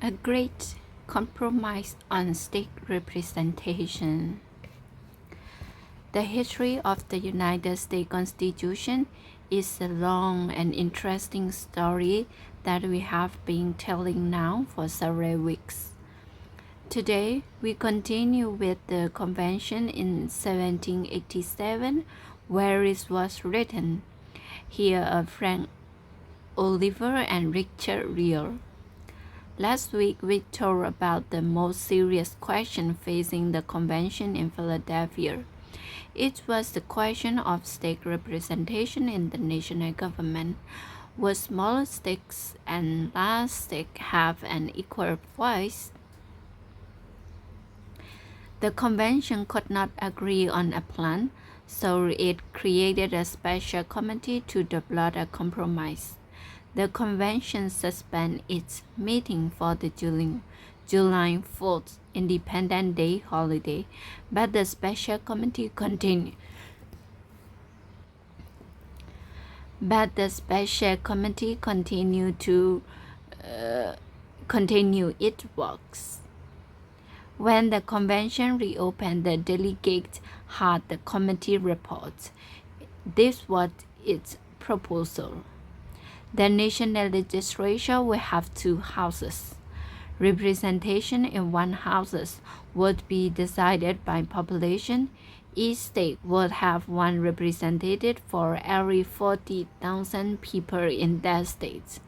A great compromise on state representation. The history of the United States Constitution is a long and interesting story that we have been telling now for several weeks. Today, we continue with the convention in 1787, where it was written. Here are Frank Oliver and Richard Real. Last week, we talked about the most serious question facing the convention in Philadelphia. It was the question of state representation in the national government. Would smaller states and large states have an equal voice? The convention could not agree on a plan, so it created a special committee to develop a compromise. The convention suspended its meeting for the July 4th Independence Day holiday, but the special committee continued. To continue its works. When the convention reopened, the delegates had the committee report. This was its proposal. The national legislature will have two houses. Representation in one house would be decided by population. Each state would have one representative for every 40,000 people in that state.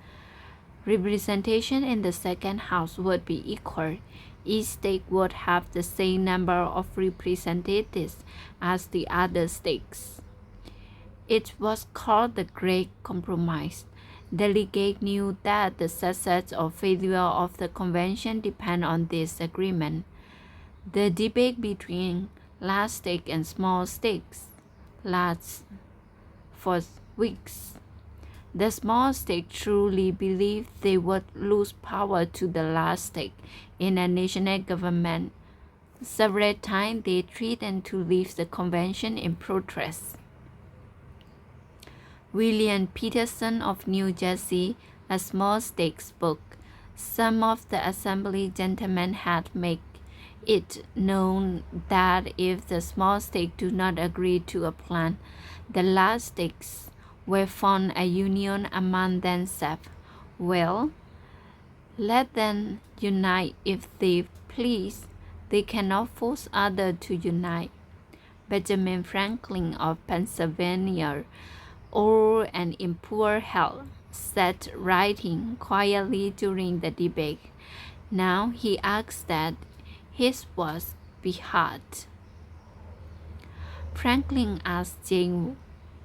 Representation in the second house would be equal. Each state would have the same number of representatives as the other states. It was called the Great Compromise. Delegates knew that the success or failure of the convention depended on this agreement. The debate between large states and small states lasted for weeks. The small states truly believed they would lose power to the large state in a national government. Several times they threatened to leave the convention in protest. William Peterson of New Jersey, a small state, spoke. Some of the assembly gentlemen had made it known that if the small states do not agree to a plan, the large states will form a union among themselves. Well, let them unite if they please. They cannot force others to unite. Benjamin Franklin of Pennsylvania, old and in poor health, sat writing quietly during the debate. Now he asked that his words be heard. Franklin asked James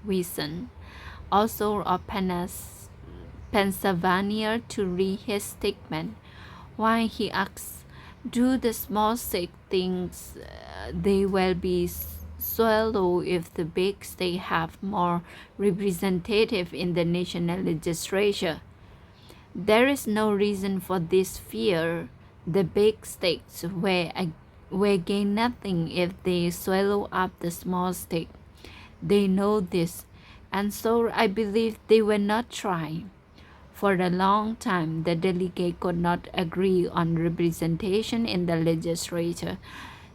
Wilson, also of Pennsylvania, to read his statement. While he asked, "Do the small states think they will be swallowed if the big states have more representatives in the national legislature?" There is no reason for this fear. The big states will gain nothing if they swallow up the small states. They know this, and so I believe they will not try. For a long time, the delegates could not agree on representation in the legislature,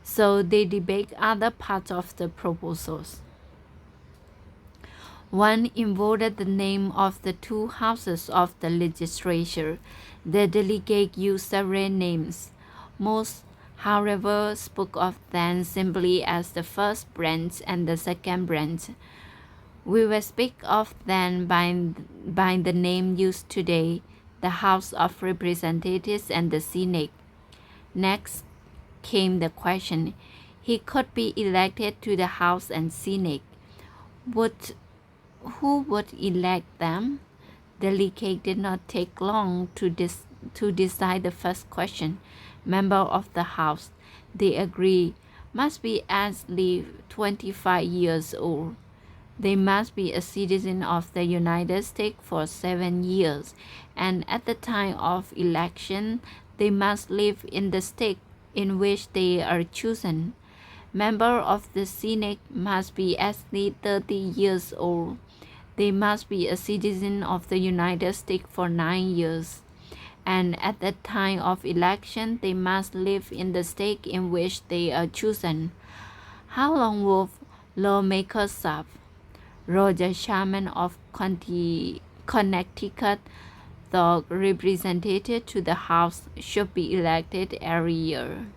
so they debate other parts of the proposals. One involved the name of the two houses of the legislature. The delegate used several names. Most, however, spoke of them simply as the first branch and the second branch. We will speak of them by the name used today, the House of Representatives and the Senate. Next came the question, he could be elected to the House and Senate. Who would elect them? Delegate did not take long to decide the first question. Member of the House, they agreed, must be at least 25 years old. They must be a citizen of the United States for 7 years, and at the time of election, they must live in the state in which they are chosen. Member of the Senate must be at least 30 years old. They must be a citizen of the United States for 9 years, and at the time of election they must live in the state in which they are chosen. How long will lawmakers serve? Roger Sherman of Connecticut thought representatives to the House should be elected every year.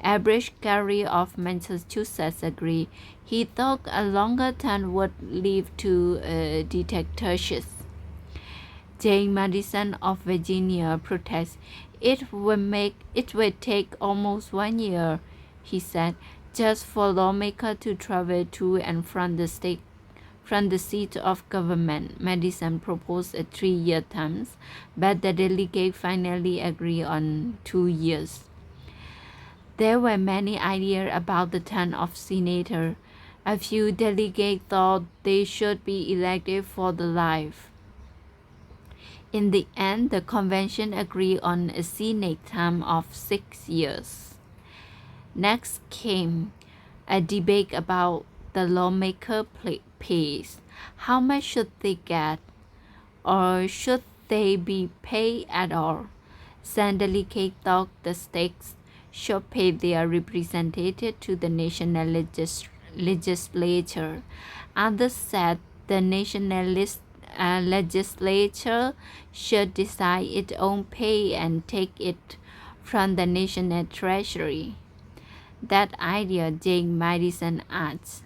Average Gary of Massachusetts agreed. He thought a longer term would lead to dictatorships. James Madison of Virginia protests. It will take almost 1 year, he said, just for lawmakers to travel to and from the seat of government. Madison proposed a 3-year term, but the delegates finally agreed on 2 years. There were many ideas about the term of senator. A few delegates thought they should be elected for the life. In the end, the convention agreed on a Senate term of 6 years. Next came a debate about the lawmaker pays. How much should they get? Or should they be paid at all? Some delegates thought the states should pay their representative to the national legislature. Others said the national legislature should decide its own pay and take it from the national treasury. That idea, James Madison adds,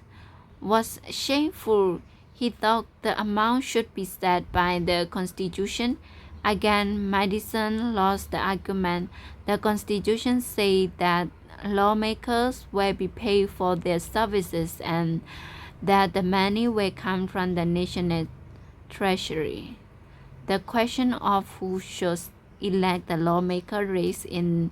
was shameful. He thought the amount should be set by the Constitution. Again, Madison lost the argument. The Constitution said that lawmakers will be paid for their services and that the money will come from the national treasury. The question of who should elect the lawmaker raised in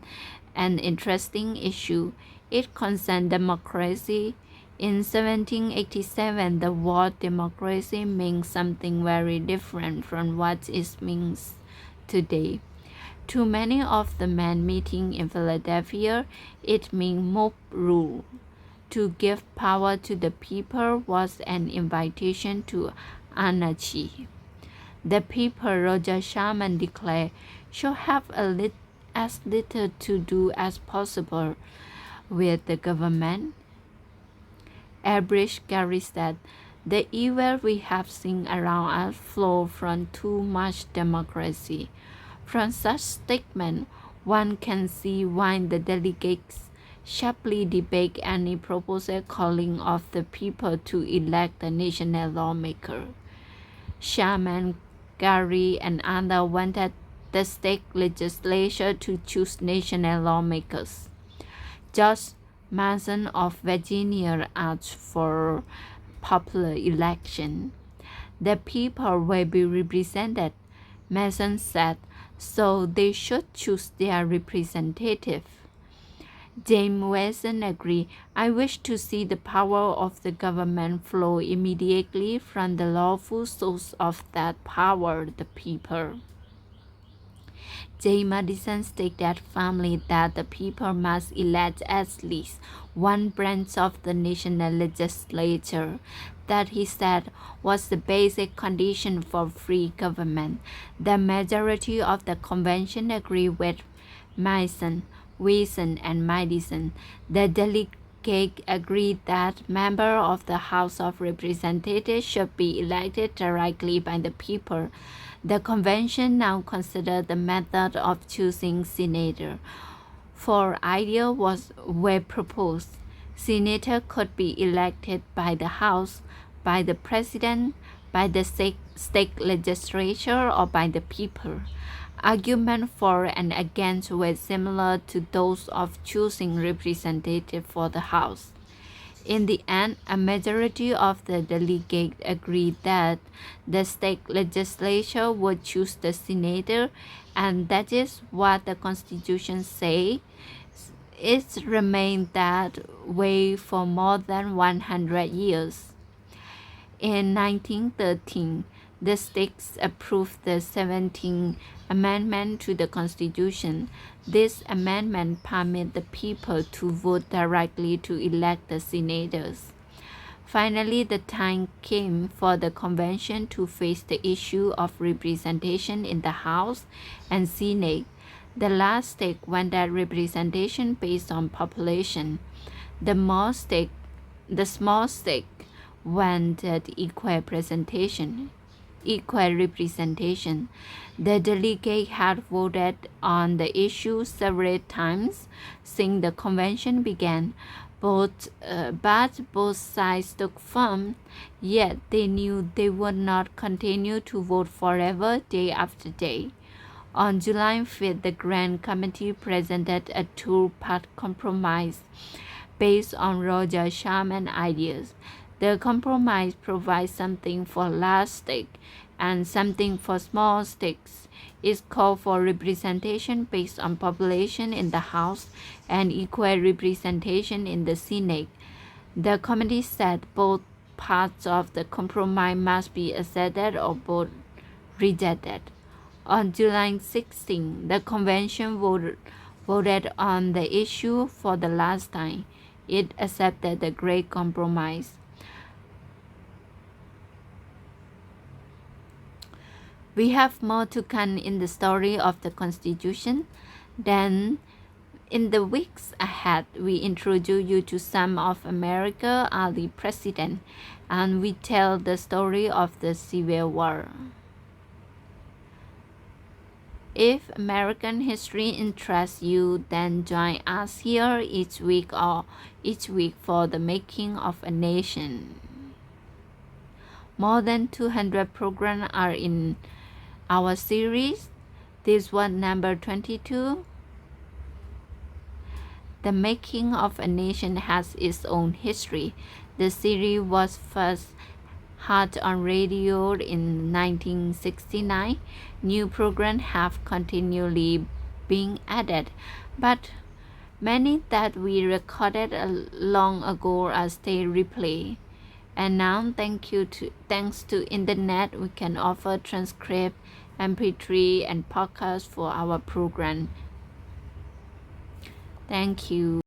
an interesting issue. It concerned democracy. In 1787, the word democracy means something very different from what it means today. To many of the men meeting in Philadelphia, it meant mob rule. To give power to the people was an invitation to anarchy. The people, Roger Sherman declared, should have as little to do as possible with the government. Average Gary said, the evil we have seen around us flow from too much democracy. From such statement, one can see why the delegates sharply debate any proposal calling of the people to elect a national lawmaker. Sherman, Gary, and others wanted the state legislature to choose national lawmakers. George Mason of Virginia asked for popular election. The people will be represented, Mason said, so they should choose their representative. James Wilson agreed. I wish to see the power of the government flow immediately from the lawful source of that power, the people. James Madison stated firmly that the people must elect at least one branch of the national legislature. That, he said, was the basic condition for free government. The majority of the convention agreed with Mason, Wilson, and Madison. The delegate agreed that members of the House of Representatives should be elected directly by the people. The convention now considered the method of choosing senator. 4 ideas were proposed. Senator could be elected by the House, by the President, by the state legislature, or by the people. Arguments for and against were similar to those of choosing representatives for the House. In the end, a majority of the delegates agreed that the state legislature would choose the senator, and that is what the Constitution says. It remained that way for more than 100 years. In 1913, the states approved the 17th Amendment to the Constitution. This amendment permits the people to vote directly to elect the senators. Finally, the time came for the convention to face the issue of representation in the House and Senate. The last stake went at representation based on population. The small stake went at equal representation. The delegate had voted on the issue several times since the convention began, but both sides took firm, yet they knew they would not continue to vote forever day after day. On July 5th, the Grand Committee presented a two-part compromise based on Roger Sharman ideas. The compromise provides something for large stakes and something for small stakes. It called for representation based on population in the House and equal representation in the Senate. The committee said both parts of the compromise must be accepted or both rejected. On July 16, the convention voted on the issue for the last time. It accepted the Great Compromise. We have more to come in the story of the Constitution. Then, in the weeks ahead, we introduce you to some of America's early presidents, and we tell the story of the Civil War. If American history interests you, then join us here each week for the making of a nation. More than 200 programs are in our series. This was number 22. The making of a nation has its own history. The series was first heard on radio in 1969. New programs have continually been added, but many that we recorded long ago are still replayed. And now, thanks to internet, we can offer transcript, MP3, and podcast for our program. Thank you.